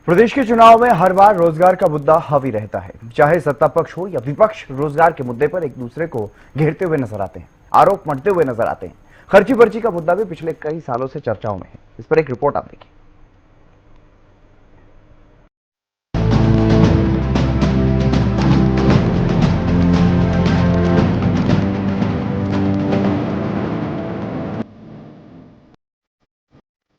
प्रदेश के चुनाव में हर बार रोजगार का मुद्दा हावी रहता है। चाहे सत्ता पक्ष हो या विपक्ष, रोजगार के मुद्दे पर एक दूसरे को घेरते हुए नजर आते हैं, आरोप मढ़ते हुए नजर आते हैं। खर्ची पर्ची का मुद्दा भी पिछले कई सालों से चर्चाओं में है। इस पर एक रिपोर्ट आप देखिए।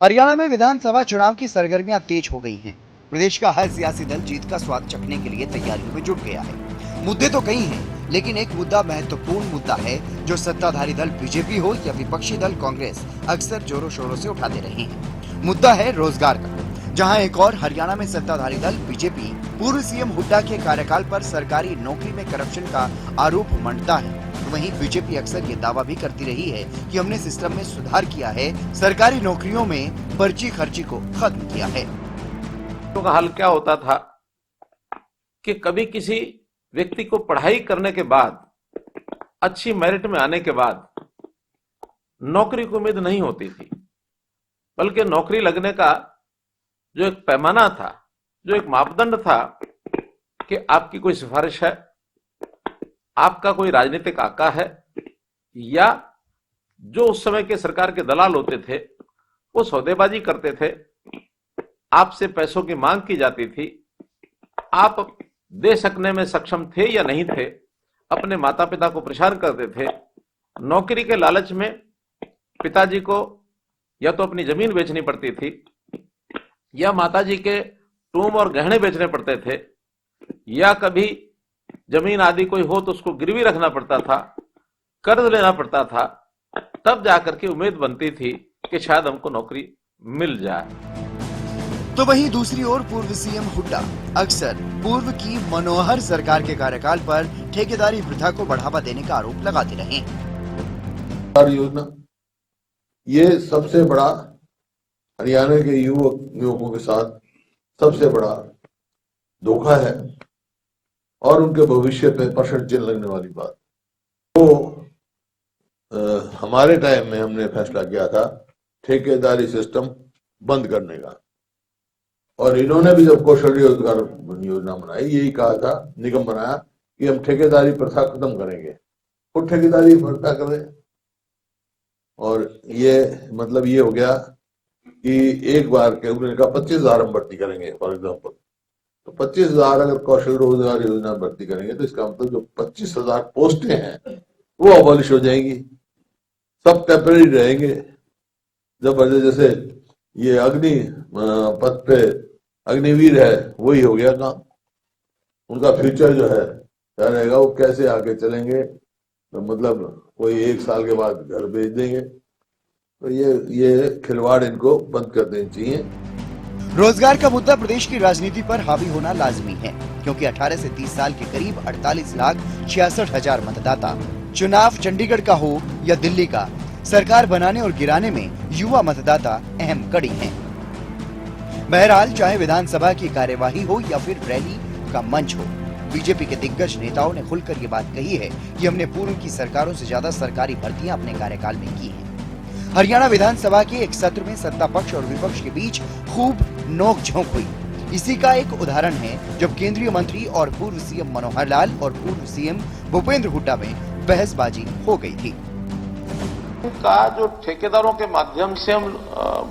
हरियाणा में विधानसभा चुनाव की सरगर्मियां तेज हो गई हैं। प्रदेश का हर सियासी दल जीत का स्वाद चखने के लिए तैयारियों में जुट गया है। मुद्दे तो कई हैं, लेकिन एक मुद्दा महत्वपूर्ण मुद्दा है जो सत्ताधारी दल बीजेपी हो या विपक्षी दल कांग्रेस अक्सर जोरों शोरों से उठाते रहे हैं। मुद्दा है रोजगार का। जहां एक और हरियाणा में सत्ताधारी दल बीजेपी पूर्व सीएम हुड्डा के कार्यकाल पर सरकारी नौकरी में करप्शन का आरोप मंडता है, वहीं बीजेपी अक्सर ये दावा भी करती रही है कि हमने सिस्टम में सुधार किया है, सरकारी नौकरियों में पर्ची खर्ची को खत्म किया है। का हाल क्या होता था कि कभी किसी व्यक्ति को पढ़ाई करने के बाद, अच्छी मेरिट में आने के बाद नौकरी की उम्मीद नहीं होती थी, बल्कि नौकरी लगने का जो एक पैमाना था, जो एक मापदंड था कि आपकी कोई सिफारिश है, आपका कोई राजनीतिक आका है, या जो उस समय के सरकार के दलाल होते थे वो सौदेबाजी करते थे, आपसे पैसों की मांग की जाती थी, आप दे सकने में सक्षम थे या नहीं थे, अपने माता पिता को परेशान करते थे। नौकरी के लालच में पिताजी को या तो अपनी जमीन बेचनी पड़ती थी, या माताजी के टूम और गहने बेचने पड़ते थे, या कभी जमीन आदि कोई हो तो उसको गिरवी रखना पड़ता था, कर्ज लेना पड़ता था, तब जाकर के उम्मीद बनती थी कि शायद हमको नौकरी मिल जाए। तो वहीं दूसरी ओर पूर्व सीएम हुड्डा अक्सर पूर्व की मनोहर सरकार के कार्यकाल पर ठेकेदारी प्रथा को बढ़ावा देने का आरोप लगाते रहे। योजना ये सबसे बड़ा हरियाणा के युवकों के साथ सबसे बड़ा धोखा है और उनके भविष्य पे प्रश्न चिन्ह लगने वाली बात। तो हमारे टाइम में हमने फैसला किया था ठेकेदारी सिस्टम बंद करने का, और इन्होंने भी जब कौशल रोजगार योजना बनाई, यही कहा था, निगम बनाया कि हम ठेकेदारी प्रथा खत्म करेंगे, खुद ठेकेदारी प्रथा कर रहे। और ये मतलब ये हो गया कि एक बार के उन्होंने कहा 25,000 हम भर्ती करेंगे फॉर एग्जाम्पल, तो 25,000 अगर कौशल रोजगार योजना भर्ती करेंगे तो इसका मतलब जो 25,000 पोस्टें हैं वो अबॉलिश हो जाएंगी, सब टेम्परेरी रहेंगे। जब जैसे ये अग्नि पथ पे अग्निवीर है, वही हो गया काम। उनका फ्यूचर जो है क्या रहेगा, वो कैसे आगे चलेंगे, तो मतलब कोई 1 साल के बाद घर भेज देंगे। तो ये खिलवाड़ इनको बंद कर देनी चाहिए। रोजगार का मुद्दा प्रदेश की राजनीति पर हावी होना लाजमी है, क्योंकि 18 से 30 साल के करीब 48,66,000 मतदाता, चुनाव चंडीगढ़ का हो या दिल्ली का, सरकार बनाने और गिराने में युवा मतदाता अहम कड़ी हैं। बहरहाल चाहे विधानसभा की कार्यवाही हो या फिर रैली का मंच हो, बीजेपी के दिग्गज नेताओं ने खुलकर ये बात कही है कि हमने पूर्व की सरकारों से ज्यादा सरकारी भर्तियां अपने कार्यकाल में की हैं। हरियाणा विधानसभा के एक सत्र में सत्ता पक्ष और विपक्ष के बीच खूब नोक-झोंक हुई। इसी का एक उदाहरण है जब केंद्रीय मंत्री और पूर्व सीएम मनोहर लाल और पूर्व सीएम भूपेंद्र हुड्डा में बहसबाजी हो गई थी। का जो ठेकेदारों के माध्यम से हम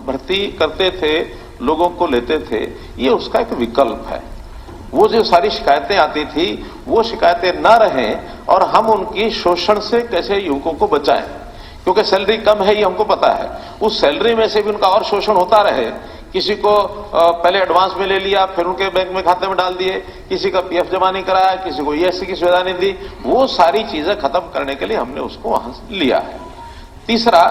भर्ती करते थे, लोगों को लेते थे, ये उसका एक विकल्प है। वो जो सारी शिकायतें आती थी वो शिकायतें ना रहें और हम उनकी शोषण से कैसे युवकों को बचाएं, क्योंकि सैलरी कम है ये हमको पता है, उस सैलरी में से भी उनका और शोषण होता रहे। किसी को पहले एडवांस में ले लिया, फिर उनके बैंक में खाते में डाल दिए, किसी का पीएफ जमा नहीं कराया, किसी को ईएससी की सुविधा नहीं दी, वो सारी चीजें खत्म करने के लिए हमने उसको वहां से लिया है। तीसरा,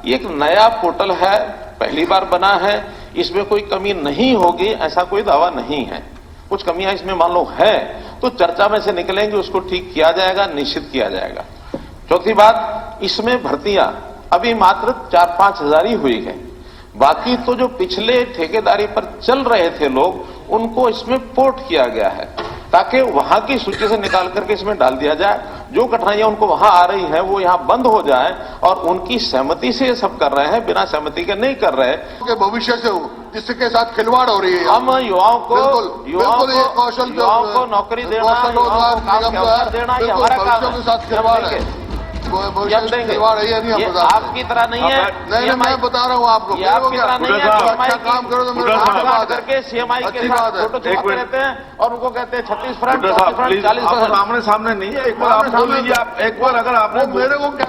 ये एक नया पोर्टल है, पहली बार बना है, इसमें कोई कमी नहीं होगी ऐसा कोई दावा नहीं है। कुछ कमियां इसमें मान लो है तो चर्चा में से निकलेंगे, उसको ठीक किया जाएगा, निश्चित किया जाएगा। चौथी बात, इसमें भर्तियां अभी मात्र 4-5 हजार ही हुई है, बाकी तो जो पिछले ठेकेदारी पर चल रहे थे लोग, उनको इसमें पोर्ट किया गया है ताकि वहां की सूची से निकाल करके इसमें डाल दिया जाए। जो कठिनाइयां उनको वहां आ रही हैं वो यहां बंद हो जाए, और उनकी सहमति से ये सब कर रहे हैं, बिना सहमति के नहीं कर रहे। भविष्य से जिसके साथ खिलवाड़ हो रही है। हम युवाओं को बिल्कुल ये कौशल युवाओं को नौकरी देना, कौशल युवाओं को काम रोजगार के निगम अवसर देना, ये हमारा काम है। के साथ खिलवाड़ है, ये हम देंगे। ये आपकी तरह नहीं है। नहीं, मैं बता रहा हूँ आपको, ये आपकी तरह नहीं है। अच्छा काम करो तो मेरे बात करके सीएमआई के साथ फोटो छुपाते रहते हैं और उनको कहते हैं 36%, 40%। आमने सामने नहीं है, एक बार आप बोल लीजिए। आप एक बार अगर आपने मेरे को क्या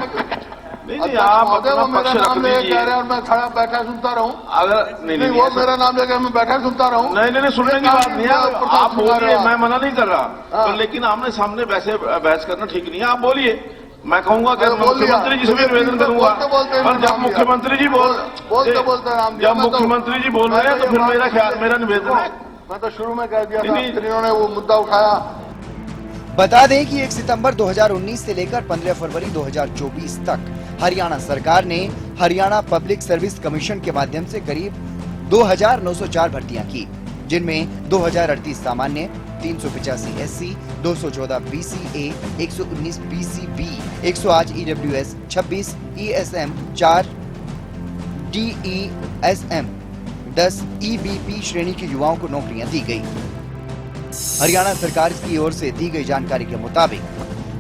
नहीं आप अपना मेरा पक्ष रख नाम लेके लीजिए। कह रहे हैं और मैं खड़ा बैठा सुनता रहूं। अगर नहीं वो मेरा नाम लेके मैं बैठा सुनता रहूं। नहीं सुनने की बात नहीं है। आप बोलिए, मैं मना नहीं कर रहा, हाँ। लेकिन आमने सामने वैसे बहस करना ठीक नहीं है। आप बोलिए, मैं कहूंगा कि अरे बोल लिया। मुख्यमंत्री जी से भी निवेदन करूंगा। बोलते और जब मुख्यमंत्री जी बोलते नाम दिया। जब मुख्यमंत्री जी बोल रहे हैं तो फिर मेरा निवेदन है। मैं तो शुरू में कह दिया था, नहीं। फिर इन्होंने वो मुद्दा उठाया। बता दें कि 1 सितंबर 2019 से लेकर 15 फरवरी 2024 तक हरियाणा सरकार ने हरियाणा पब्लिक सर्विस कमीशन के माध्यम से करीब 2904 भर्तियां की, जिनमें 2038 सामान्य, 385 SC, 214 BCA, 119 BCB, 108 EWS, 26 ESM, 4 डीईएसएम, 10 EBP श्रेणी के युवाओं को नौकरियां दी गई। हरियाणा सरकार की ओर से दी गई जानकारी के मुताबिक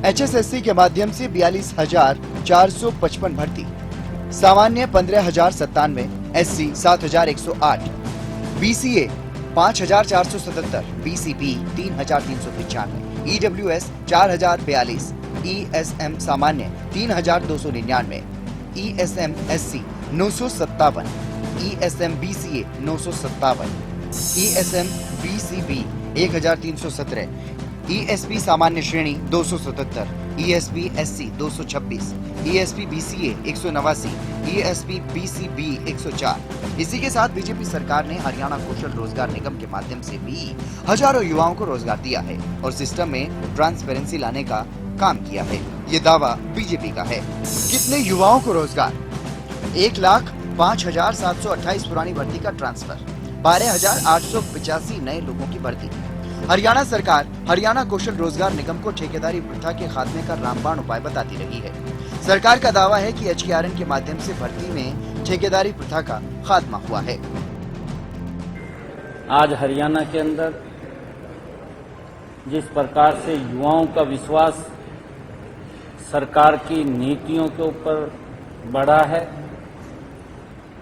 एचएसएससी के माध्यम से 42,455 भर्ती, सामान्य 15,097, SC 7,108, BCA 5,477, BCB 3,395, EWS 4,042, ESM सामान्य 3,299, ESM SC 957, ESM BCA 957, ESM BCB 1,317, ESP सामान्य श्रेणी 277, ESP SC 226, ESP BCA 189, ESP BCB 104। इसी के साथ बीजेपी सरकार ने हरियाणा कौशल रोजगार निगम के माध्यम से भी हजारों युवाओं को रोजगार दिया है और सिस्टम में ट्रांसपेरेंसी लाने का काम किया है। ये दावा बीजेपी का है। कितने युवाओं को रोजगार? 1,05,728 पुरानी भर्ती का ट्रांसफर, 12,885 नए लोगों की भर्ती। हरियाणा सरकार हरियाणा कौशल रोजगार निगम को ठेकेदारी प्रथा के खात्मे का रामबाण उपाय बताती रही है। सरकार का दावा है कि एचकेआरएन के माध्यम से भर्ती में ठेकेदारी प्रथा का खात्मा हुआ है। आज हरियाणा के अंदर जिस प्रकार से युवाओं का विश्वास सरकार की नीतियों के ऊपर बढ़ा है,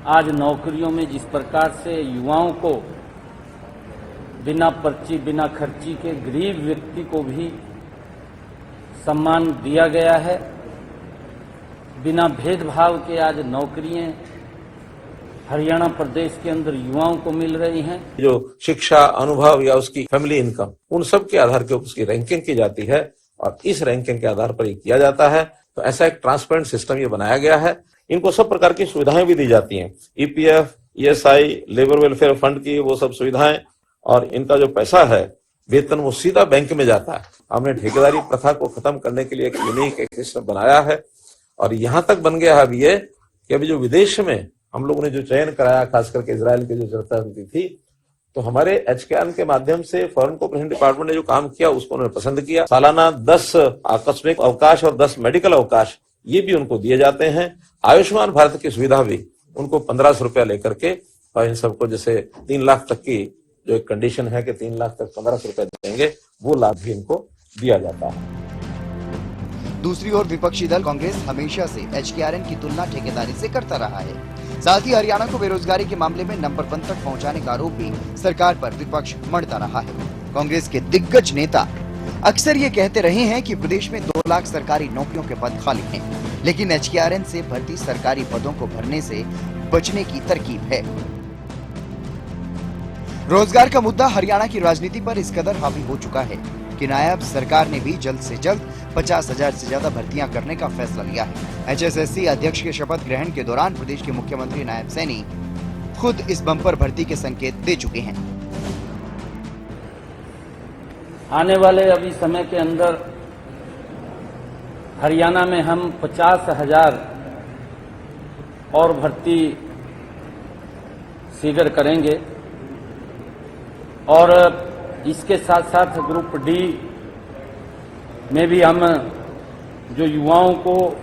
आज नौकरियों में जिस प्रकार से युवाओं को बिना पर्ची बिना खर्ची के गरीब व्यक्ति को भी सम्मान दिया गया है, बिना भेदभाव के आज नौकरियां हरियाणा प्रदेश के अंदर युवाओं को मिल रही हैं। जो शिक्षा, अनुभव या उसकी फैमिली इनकम, उन सब के आधार के ऊपर उसकी रैंकिंग की जाती है और इस रैंकिंग के आधार पर ये किया जाता है। तो ऐसा एक ट्रांसपेरेंट सिस्टम ये बनाया गया है। इनको सब प्रकार की सुविधाएं भी दी जाती हैं, EPF, ESI, labour welfare fund की वो सब सुविधाएं, और इनका जो पैसा है वेतन वो सीधा बैंक में जाता है। हमने ठेकेदारी प्रथा को खत्म करने के लिए एक यूनिक एक सिस्टम बनाया है और यहाँ तक बन गया है अभी ये कि अभी जो विदेश में हम लोगों ने जो चयन कराया, खास करके इजराइल की जो चर्चा होती थी, तो हमारे एचकेआरएन के माध्यम से फॉरेन कोऑपरेशन डिपार्टमेंट ने जो काम किया उसको उन्होंने पसंद किया। सालाना 10 आकस्मिक अवकाश और 10 मेडिकल अवकाश ये भी उनको दिए जाते हैं। आयुष्मान भारत की सुविधा भी उनको 1500 रुपया लेकर के, और इन सबको जैसे 3 लाख तक की जो एक कंडीशन है कि 3 लाख तक 1500 रुपया देंगे, वो लाभ भी इनको दिया जाता है। दूसरी ओर विपक्षी दल कांग्रेस हमेशा से एचकेआरएन की तुलना ठेकेदारी से करता रहा है। साथ ही हरियाणा को बेरोजगारी के मामले में नंबर 1 तक पहुंचाने का आरोप भी सरकार पर विपक्ष मढ़ता रहा है। कांग्रेस के दिग्गज नेता अक्सर ये कहते रहे हैं कि प्रदेश में 2 लाख सरकारी नौकरियों के पद खाली हैं, लेकिन एचकेआरएन से भर्ती सरकारी पदों को भरने से बचने की तरकीब है। रोजगार का मुद्दा हरियाणा की राजनीति पर इस कदर हावी हो चुका है कि नायब सरकार ने भी जल्द से जल्द 50,000 से ज्यादा भर्तियां करने का फैसला लिया है। एचएसएससी अध्यक्ष के शपथ ग्रहण के दौरान प्रदेश के मुख्यमंत्री नायब सैनी खुद इस बम्पर भर्ती के संकेत दे चुके हैं। आने वाले अभी समय के अंदर हरियाणा में हम 50,000 और भर्ती शीघ्र करेंगे और इसके साथ साथ ग्रुप डी में भी हम जो युवाओं को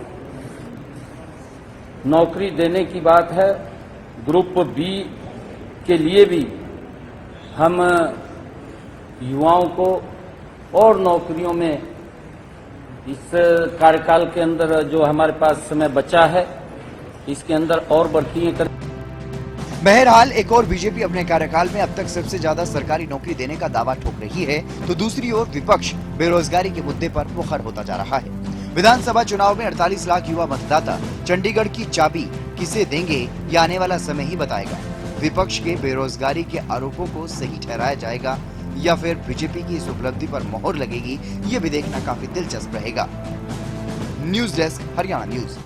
नौकरी देने की बात है, ग्रुप बी इसके लिए भी हम युवाओं को और नौकरियों में इस कार्यकाल के अंदर जो हमारे पास समय बचा है इसके अंदर और बढ़तियां कर। बहरहाल एक और बीजेपी अपने कार्यकाल में अब तक सबसे ज्यादा सरकारी नौकरी देने का दावा ठोक रही है, तो दूसरी ओर विपक्ष बेरोजगारी के मुद्दे पर मुखर होता जा रहा है। विधानसभा चुनाव में 48 लाख युवा मतदाता चंडीगढ़ की चाबी किसे देंगे, ये आने वाला समय ही बताएगा। विपक्ष के बेरोजगारी के आरोपों को सही ठहराया जाएगा या फिर बीजेपी की इस उपलब्धि पर मोहर लगेगी, ये भी देखना काफी दिलचस्प रहेगा। News desk, Haryana news.